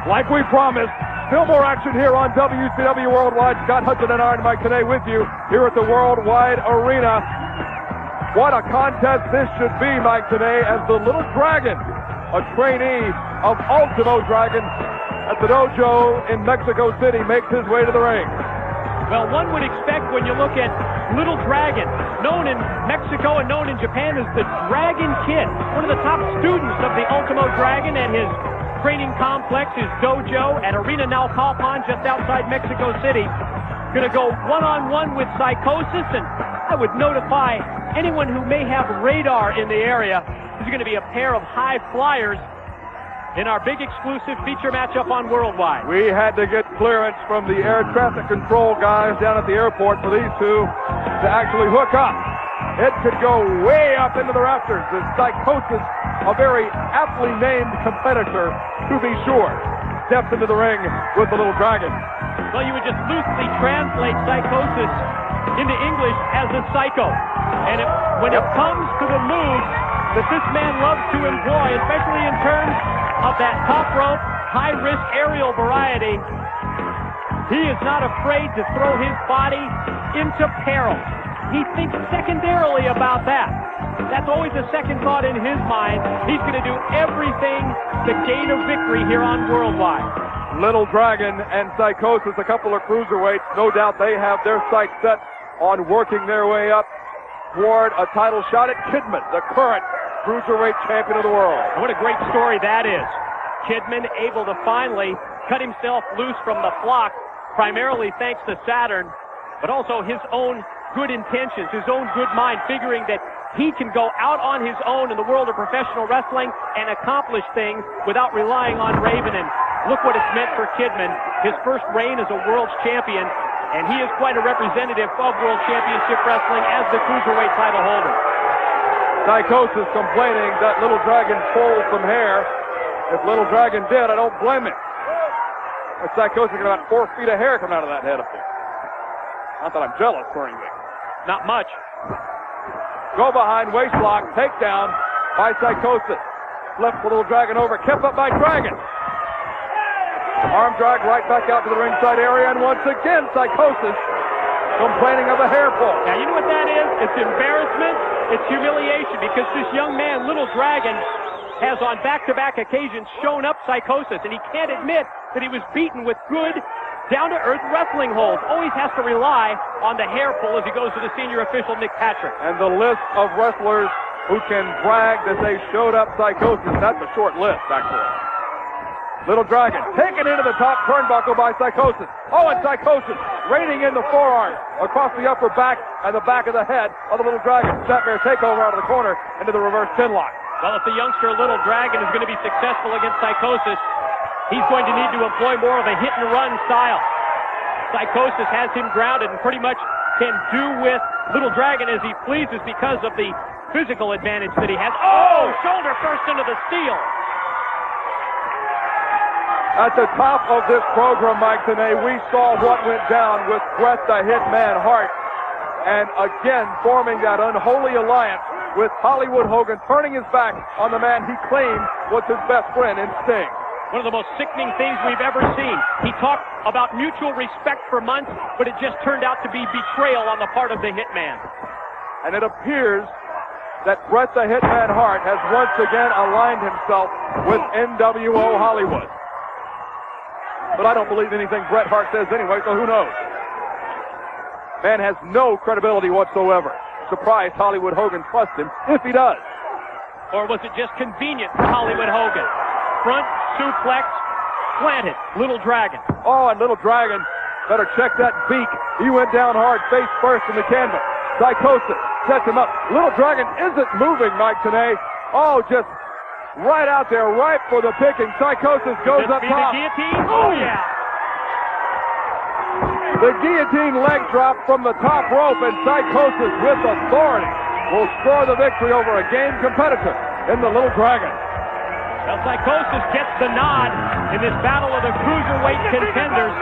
Like we promised, still more action here on WCW Worldwide. Scott Hudson and Iron Mike today with you here at the Worldwide Arena. What a contest this should be, Mike, today, as the Little Dragon, a trainee of Ultimo Dragon at the dojo in Mexico City, makes his way to the ring. Well, one would expect when you look at Little Dragon, known in Mexico and known in Japan as the Dragon Kid, one of the top students of the Ultimo Dragon and his training complex, his dojo at Arena Naucalpan just outside Mexico City. Going to go one-on-one with Psychosis, and I would notify anyone who may have radar in the area. This is going to be a pair of high flyers in our big exclusive feature matchup on Worldwide. We had to get clearance from the air traffic control guys down at the airport for these two to actually hook up. It could go way up into the rafters. The Psychosis, a very aptly named competitor, to be sure, steps into the ring with the Little Dragon. Well, you would just loosely translate Psychosis into English as a psycho. And when it comes to the moves that this man loves to employ, especially in terms of that top rope, high-risk aerial variety, he is not afraid to throw his body into peril. He thinks secondarily about that. That's always a second thought in his mind. He's going to do everything to gain a victory here on Worldwide. Little Dragon and Psychosis, a couple of cruiserweights. No doubt they have their sights set on working their way up toward a title shot at Kidman, the current cruiserweight champion of the world. And what a great story that is. Kidman able to finally cut himself loose from the flock, primarily thanks to Saturn, but also his own good intentions, his own good mind, figuring that he can go out on his own in the world of professional wrestling and accomplish things without relying on Raven. And look what it's meant for Kidman. His first reign as a world champion, and he is quite a representative of World Championship Wrestling as the cruiserweight title holder. Psychosis complaining that Little Dragon pulled some hair. If Little Dragon did, I don't blame him. But Psychosis got about 4 feet of hair coming out of that head up there. Not that I'm jealous for anything. Not much. Go behind, waist lock, takedown by Psychosis. Flips the Little Dragon over, kept up by Dragon. Arm drag right back out to the ringside area, and once again, Psychosis complaining of a hair pull. Now, you know what that is? It's embarrassment, it's humiliation, because this young man, Little Dragon, has on back-to-back occasions shown up Psychosis, and he can't admit that he was beaten with good, down-to-earth wrestling holds. Always has to rely on the hair pull as he goes to the senior official, Nick Patrick. And the list of wrestlers who can brag that they showed up Psychosis, that's a short list, actually. Little Dragon taken into the top turnbuckle by Psychosis. Oh, and Psychosis raining in the forearm across the upper back and the back of the head of the Little Dragon. Snapmare takeover out of the corner into the reverse pin lock. Well, if the youngster Little Dragon is going to be successful against Psychosis, he's going to need to employ more of a hit-and-run style. Psychosis has him grounded and pretty much can do with Little Dragon as he pleases because of the physical advantage that he has. Oh, shoulder first into the steel. At the top of this program, Mike, today, we saw what went down with Bret the Hitman Hart. And again, forming that unholy alliance with Hollywood Hogan, turning his back on the man he claimed was his best friend in Sting. One of the most sickening things we've ever seen. He talked about mutual respect for months, but it just turned out to be betrayal on the part of the Hitman. And it appears that Bret the Hitman Hart has once again aligned himself with NWO Hollywood. But I don't believe anything Bret Hart says anyway, so who knows? Man has no credibility whatsoever. Surprised Hollywood Hogan trusts him, if he does. Or was it just convenient for Hollywood Hogan? Front suplex, planted, Little Dragon. Oh, and Little Dragon better check that beak. He went down hard, face first in the canvas. Psychosis sets him up. Little Dragon isn't moving, Mike, today. Oh, just right out there, right for the picking. Psychosis goes up top. The guillotine? Oh, yeah. The guillotine leg drop from the top rope, and Psychosis with authority will score the victory over a game competitor in the Little Dragon. Well, Psychosis gets the nod in this battle of the cruiserweight contenders.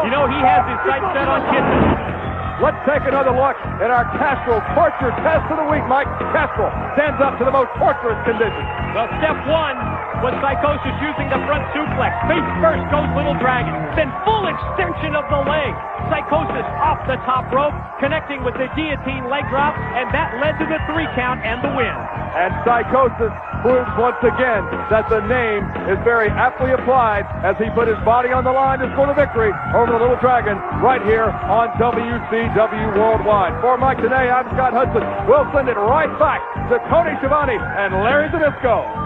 You know, he has his sights set on Kidman. Let's take another look at our Castrol torture test of the week, Mike. Castrol stands up to the most torturous conditions. Well, step one, was Psychosis using the front suplex. Face first goes Little Dragon. Then full extension of the leg. Psychosis off the top rope, connecting with the guillotine leg drop, and that led to the 3 count and the win. And Psychosis proves once again that the name is very aptly applied as he put his body on the line to score the victory over the Little Dragon right here on WCW Worldwide. For Mike today, I'm Scott Hudson. We'll send it right back to Tony Schiavone and Larry Zbyszko.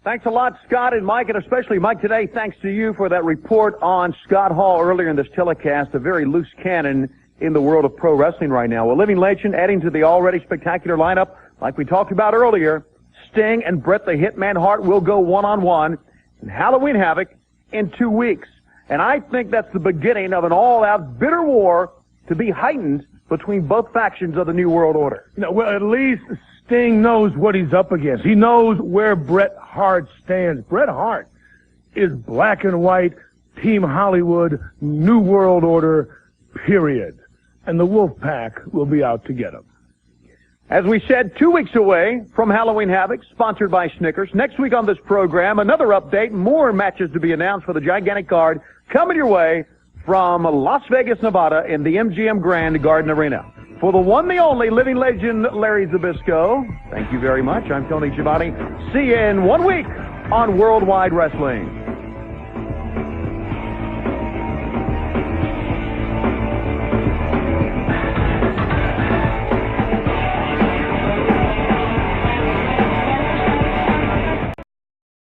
Thanks a lot, Scott and Mike, and especially Mike today, thanks to you for that report on Scott Hall earlier in this telecast, a very loose cannon in the world of pro wrestling right now. A living legend adding to the already spectacular lineup, like we talked about earlier. Sting and Bret the Hitman Hart will go one-on-one in Halloween Havoc in 2 weeks. And I think that's the beginning of an all-out bitter war to be heightened between both factions of the New World Order. Well, at least Sting knows what he's up against. He knows where Bret Hart stands. Bret Hart is black and white, Team Hollywood, New World Order, period. And the Wolfpack will be out to get him. As we said, 2 weeks away from Halloween Havoc, sponsored by Snickers. Next week on this program, another update, more matches to be announced for the gigantic card coming your way from Las Vegas, Nevada in the MGM Grand Garden Arena. For the one, the only living legend, Larry Zbyszko, thank you very much. I'm Tony Schiavone. See you in 1 week on Worldwide Wrestling.